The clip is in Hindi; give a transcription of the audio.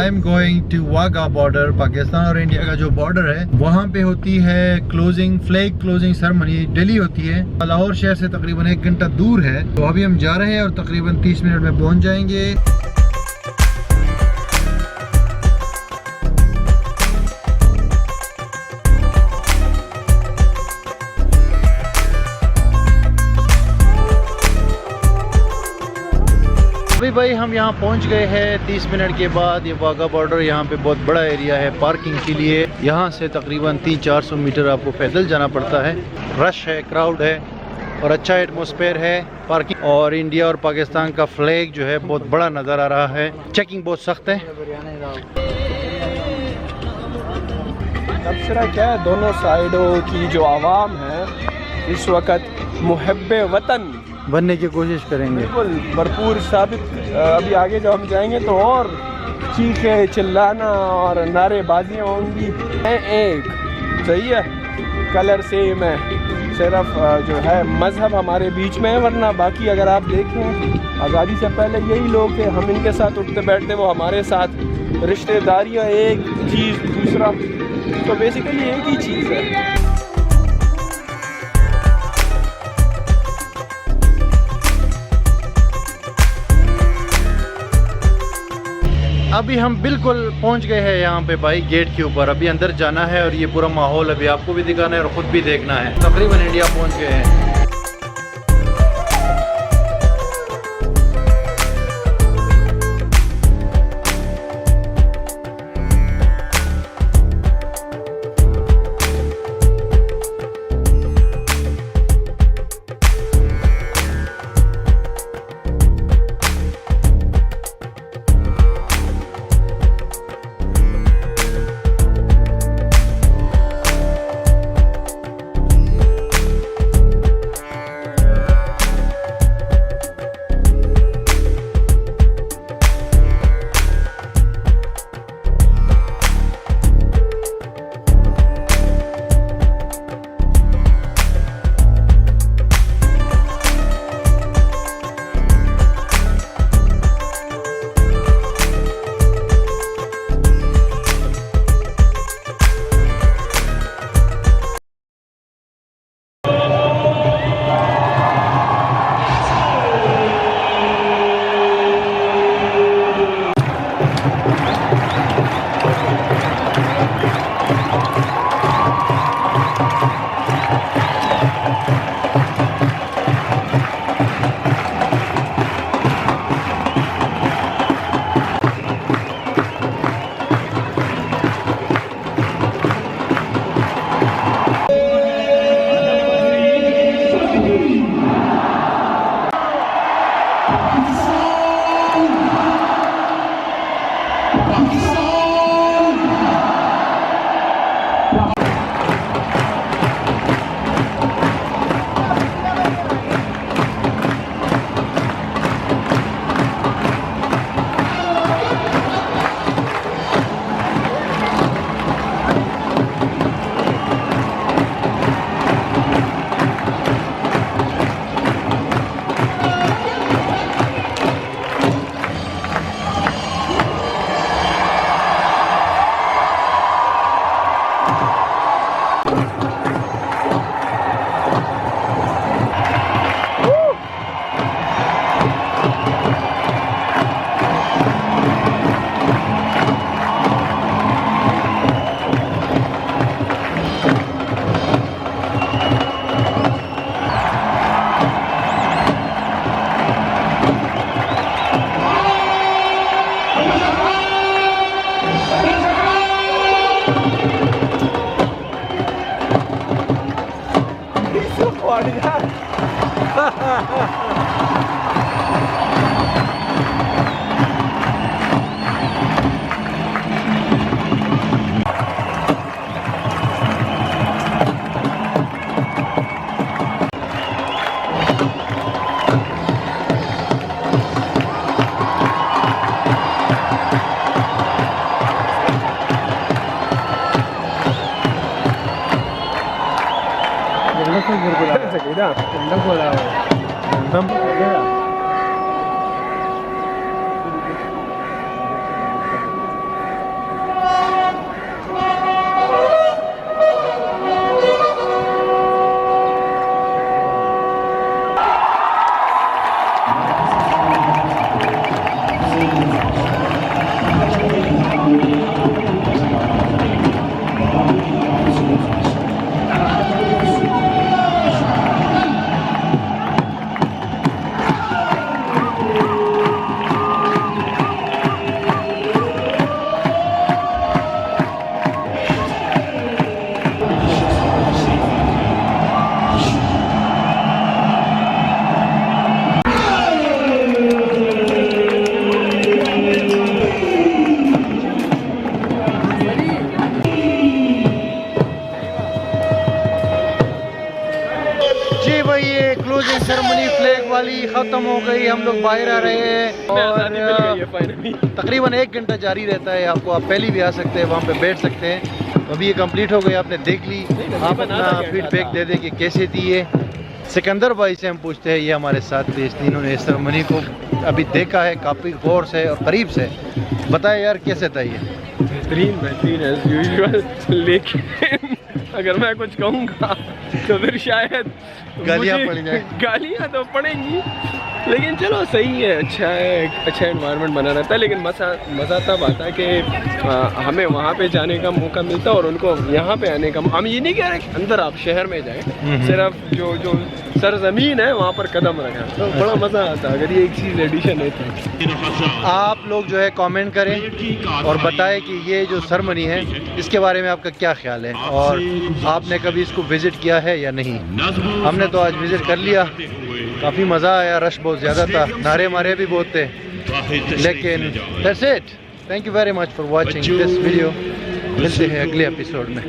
I am going to Wagah border. Pakistan और इंडिया का जो बॉर्डर है वहाँ पे होती है closing, flag closing ceremony daily होती है। लाहौर शहर से तकरीबन 1 घंटा दूर है, तो अभी हम जा रहे हैं और तकरीबन 30 मिनट में पहुँच जाएंगे। अभी भाई हम यहाँ पहुँच गए हैं 30 मिनट के बाद। ये वाघा बॉर्डर, यहाँ पे बहुत बड़ा एरिया है पार्किंग के लिए। यहाँ से तकरीबन 300-400 मीटर आपको पैदल जाना पड़ता है। रश है, क्राउड है और अच्छा एटमॉस्फेयर है पार्किंग। और इंडिया और पाकिस्तान का फ्लैग जो है बहुत बड़ा नज़र आ रहा है। चेकिंग बहुत सख्त है। तबसरा क्या है, दोनों साइडों की जो आवाम है इस वक्त मुहब्बे वतन बनने की कोशिश करेंगे, बिल्कुल भरपूर साबित। अभी आगे जब हम जाएंगे तो और चीखे चिल्लाना और नारेबाजियाँ होंगी। एक सही है, कलर सेम है, सिर्फ जो है मज़हब हमारे बीच में है, वरना बाकी अगर आप देखें आज़ादी से पहले यही लोग थे, हम इनके साथ उठते बैठते, वो हमारे साथ। रिश्तेदारियाँ एक चीज़, दूसरा तो बेसिकली एक ही चीज़ है। अभी हम बिल्कुल पहुंच गए हैं यहाँ पे भाई गेट के ऊपर। अभी अंदर जाना है और ये पूरा माहौल अभी आपको भी दिखाना है और ख़ुद भी देखना है। तकरीबन इंडिया पहुंच गए हैं। पार्किंग सेरेमनी फ्लैग वाली ख़त्म हो गई, हम लोग बाहर आ रहे हैं और तकरीबन 1 घंटा जारी रहता है। आपको आप पहले भी आ सकते हैं, वहाँ पे बैठ सकते हैं। अभी ये कंप्लीट हो गई, आपने देख ली। आप अपना फीडबैक दे दें कि कैसे थी ये। सिकंदर भाई से हम पूछते हैं, ये हमारे साथ थे, इन्होंने इस सेरेमनी को अभी देखा है काफ़ी गौर से और करीब से। बताए यार कैसे था ये? बेहतरीन एज यूजुअल, लेकिन अगर मैं कुछ कहूँगा तो फिर शायद गालियाँ पड़ जाए। गालियाँ तो पड़ेंगी, लेकिन चलो सही है, अच्छा है, अच्छा एनवायरनमेंट बना रहता है। लेकिन मज़ा तब आता है कि हमें वहाँ पे जाने का मौका मिलता है और उनको यहाँ पे आने का। हम ये नहीं कह रहे कि अंदर आप शहर में जाएं, सिर्फ जो सरजमीन है वहाँ पर कदम रखें, तो बड़ा मज़ा आता है अगर ये एक चीज़ एडिशन है तो। आप लोग जो है कमेंट करें और बताएं कि ये जो सेरेमनी है इसके बारे में आपका क्या ख्याल है और आपने कभी इसको विज़िट किया है या नहीं। हमने तो आज विज़िट कर लिया, काफ़ी मज़ा आया, रश बहुत ज़्यादा था, नारे मारे भी बहुत थे, लेकिन that's it. Thank you very much for watching this video. मिलते हैं अगले एपिसोड में।